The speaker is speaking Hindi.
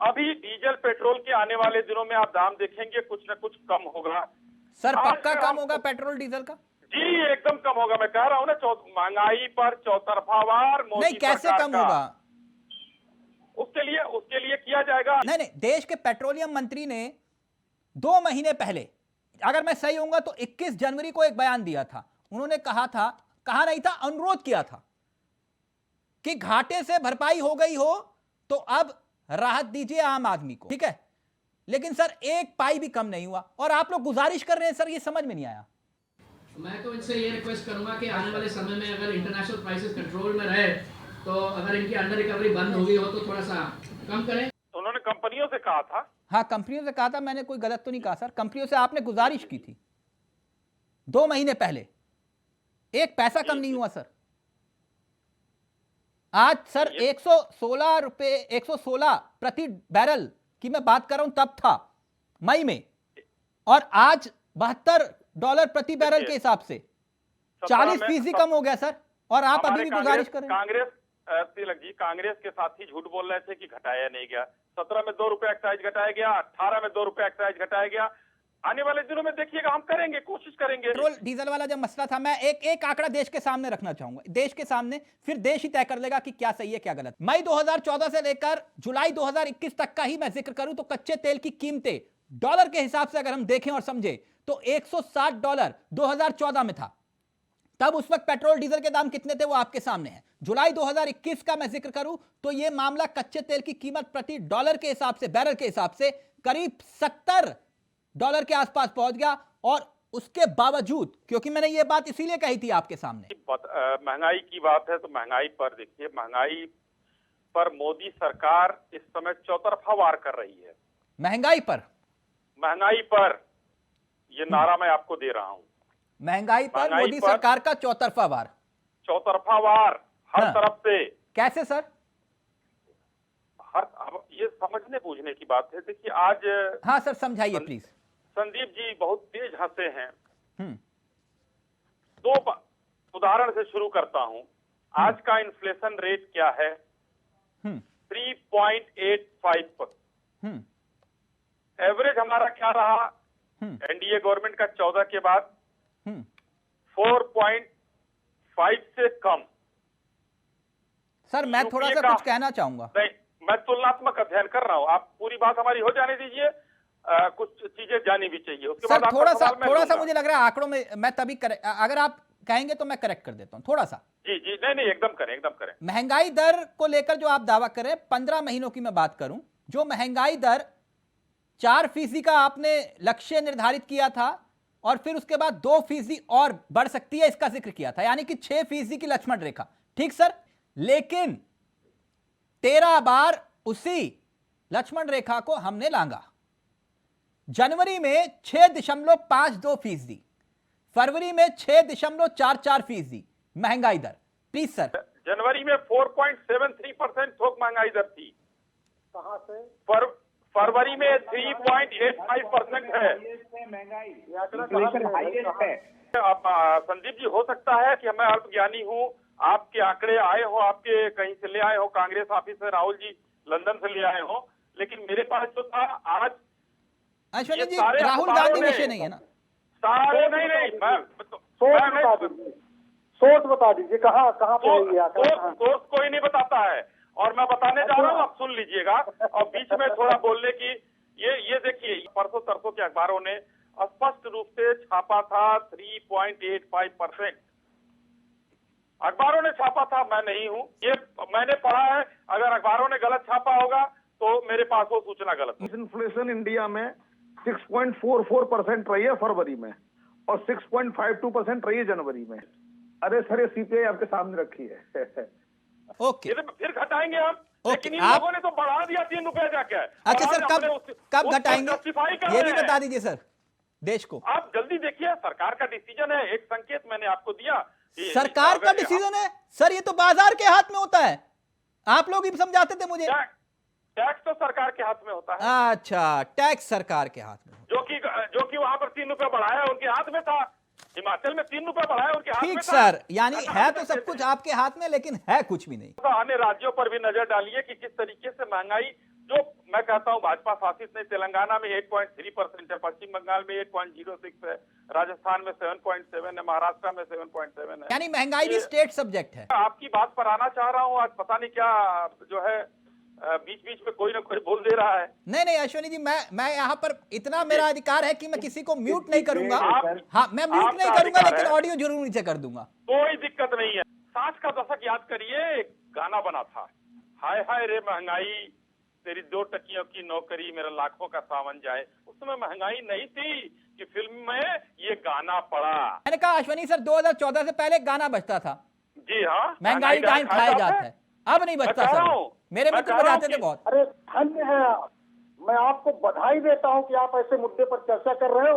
अभी डीजल पेट्रोल के आने वाले दिनों में आप दाम देखेंगे कुछ न कुछ कम होगा। सर आज पक्का अगर कम हम- होगा पेट्रोल डीजल का? जी एकदम कम होगा। मैं कह रहा हूं ना, महंगाई पर चौतरफा वार मोदी नहीं, कैसे सरकार कम का। होगा? उसके लिए किया जाएगा। नहीं नहीं, देश के पेट्रोलियम मंत्री ने 2 महीने पहले, अगर मैं सही होऊंगा तो 21 जनवरी को एक बयान दिया था। उन्होंने कहा था, कहा नहीं था, अनुरोध किया था कि घाटे से भरपाई हो गई हो तो अब राहत दीजिए आम आदमी को, ठीक है। लेकिन सर एक पाई भी कम नहीं हुआ और आप लोग गुजारिश कर रहे हैं। सर ये समझ में नहीं आया। मैं तो इनसे ये रिक्वेस्ट करूंगा कि आने वाले समय में अगर इंटरनेशनल प्राइसेस कंट्रोल में रहे तो अगर इनकी अंडर रिकवरी बंद हो गई हो तो थोड़ा सा कम करें। उन्होंने कंपनियों से कहा था। हाँ, कंपनियों से कहा था, मैंने कोई गलत तो नहीं कहा सर। कंपनियों से आपने गुजारिश की थी 2 महीने पहले, एक पैसा कम नहीं हुआ सर। आज सर 116 रुपए, 116 प्रति बैरल की मैं बात कर रहा हूं, तब था मई में, और आज $72 प्रति बैरल के हिसाब से 40% कम हो गया सर। और आप अभी भी गुजारिश करें। कांग्रेस तिलक जी, कांग्रेस के साथी झूठ बोल रहे थे कि घटाया नहीं गया। 17 में 2 रुपए एक्साइज घटाया गया, 18 में 2 रुपए एक्साइज घटाया गया। आने वाले दिनों में देखिएगा, हम करेंगे, कोशिश करेंगे। पेट्रोल डीजल वाला जब मसला था, मैं एक आंकड़ा देश के सामने रखना चाहूंगा, देश के सामने, फिर देश ही तय कर लेगा कि क्या सही है क्या गलत। मई 2014 से लेकर जुलाई 2021 तक का ही मैं जिक्र करूं तो कच्चे तेल की कीमतें डॉलर के हिसाब से अगर हम देखें और समझे तो $160 2014 में था। तब उस वक्त पेट्रोल डीजल के दाम कितने थे वो आपके सामने है। जुलाई 2021 का मैं जिक्र करूं तो यह मामला कच्चे तेल की कीमत प्रति डॉलर के हिसाब से, बैरल के हिसाब से करीब $70 के आसपास पहुंच गया। और उसके बावजूद, क्योंकि मैंने ये बात इसीलिए कही थी आपके सामने, महंगाई की बात है तो महंगाई पर देखिए, महंगाई पर मोदी सरकार इस समय चौतरफा वार कर रही है। महंगाई पर ये नारा मैं आपको दे रहा हूं। महंगाई पर मोदी सरकार का चौतरफा वार हर हाँ। तरफ से। कैसे सर? अब ये समझने बूझने की बात है। देखिए आज, हाँ सर समझाइए प्लीज। संदीप जी बहुत तेज हंसे हैं। हम्म। 2 उदाहरण से शुरू करता हूं। आज का इन्फ्लेशन रेट क्या है? 3.85%। एवरेज हमारा क्या रहा एनडीए गवर्नमेंट का 14 के बाद? 4.5 से कम। सर मैं थोड़ा सा कुछ कहना चाहूंगा। नहीं, मैं तुलनात्मक अध्ययन कर रहा हूं। आप पूरी बात हमारी हो जाने दीजिए, कुछ चीजें जानी भी चाहिए। उसके बाद थोड़ा सा मुझे लग रहा है आंकड़ों में मैं तभी अगर आप कहेंगे तो मैं करेक्ट कर देता हूं थोड़ा सा। जी जी, नहीं एकदम करें। महंगाई दर को लेकर जो आप दावा कर रहे हैं, 15 महीनों की मैं बात करूं, जो महंगाई दर 4% का आपने लक्ष्य निर्धारित किया था और फिर उसके बाद 2% और बढ़ सकती है इसका जिक्र किया था, यानी कि 6% की लक्ष्मण रेखा, ठीक सर। लेकिन 13 बार उसी लक्ष्मण रेखा को हमने लांगा। जनवरी में 6.52%, फरवरी में 6.44% महंगाई दर। Please sir. जनवरी में 4.73% थोक महंगाई दर थी। कहां से? फरवरी में 3.85% है। अब संदीप जी, हो सकता है कि मैं अल्पज्ञानी हूँ, आपके आंकड़े आए हो, आपके कहीं से ले आए हो, कांग्रेस ऑफिस से राहुल जी लंदन से ले आए हो, लेकिन मेरे पास जो था आज। ऐश्वर्या जी, राहुल गांधी विषय नहीं है ना? सारे नहीं, सोच बता दीजिए, कहाँ पे है ये आंकड़ा? सोच कोई नहीं बताता है, और मैं बताने जा रहा हूँ, आप सुन लीजिएगा। और बीच में थोड़ा बोलने की, ये देखिए, परसों तरसों के अखबारों ने स्पष्ट रूप से छापा था 3.85%। अखबारों ने छापा था, मैं नहीं हूँ, ये मैंने पढ़ा है। अगर अखबारों ने गलत छापा होगा तो मेरे पास वो सूचना गलत है। इन्फ्लेशन इंडिया में 6.44% रही है फरवरी में और 6.52% रही है जनवरी में। अरे सर, ये सीपीआई आपके सामने रखी है। ओके, फिर घटाएंगे हम। लेकिन इन लोगों ने तो बढ़ा दिया 3 रुपए जाके। अच्छा सर, कब घटाएंगे ये भी बता दीजिए सर देश को। आप जल्दी देखिए, सरकार का डिसीजन है। एक संकेत मैंने आपको दिया। सरकार का डिसीजन है सर, ये तो बाजार के हाथ में होता है। आप लोग ही समझाते थे मुझे। टैक्स तो सरकार के हाथ में होता है। अच्छा, टैक्स सरकार के हाथ में, जो कि वहां पर 3 रुपए बढ़ाया उनके हाथ में था। हिमाचल में 3 रुपए बढ़ाए, उनके हाथ में ठीक था। सर, यानी है तो सब कुछ आपके हाथ में, लेकिन है कुछ भी नहीं। तो अन्य राज्यों पर भी नजर डालिए कि किस तरीके से महंगाई, जो मैं कहता हूं भाजपा शासित नहीं, तेलंगाना में 8.3% है, पश्चिम बंगाल में 8.06 है, राजस्थान में 7.7 है, महाराष्ट्र में 7.7 है। यानी महंगाई भी स्टेट सब्जेक्ट है। आपकी बात पर आना चाह रहा हूं, आज पता नहीं क्या जो है बीच बीच में कोई ना कोई बोल दे रहा है। नहीं अश्विनी जी, मैं यहाँ पर इतना मेरा अधिकार है कि मैं किसी को म्यूट नहीं करूंगा। आप- हाँ, मैं म्यूट आपका नहीं करूंगा, अधिकार लेकिन है। ऑडियो जरूर नीचे कर दूंगा। कोई दिक्कत नहीं है। 60 का दशक याद करिए, एक गाना बना था, हाय हाय रे महंगाई, तेरी 2 टकियों की नौकरी, मेरा लाखों का सावन जाए। उस समय महंगाई नहीं थी कि फिल्म में ये गाना पड़ा। मैंने कहा अश्विनी सर, 2014 से पहले गाना बजता था, जी हाँ, महंगाई टाइम खाया जाता है, अब नहीं बजता मैं कह रहा सर। हूं, मेरे मैं मित्र कह रहा हूं बजाते थे कि- बहुत। अरे धन्य है आप, मैं आपको बधाई देता हूं कि आप ऐसे मुद्दे पर चर्चा कर रहे हो।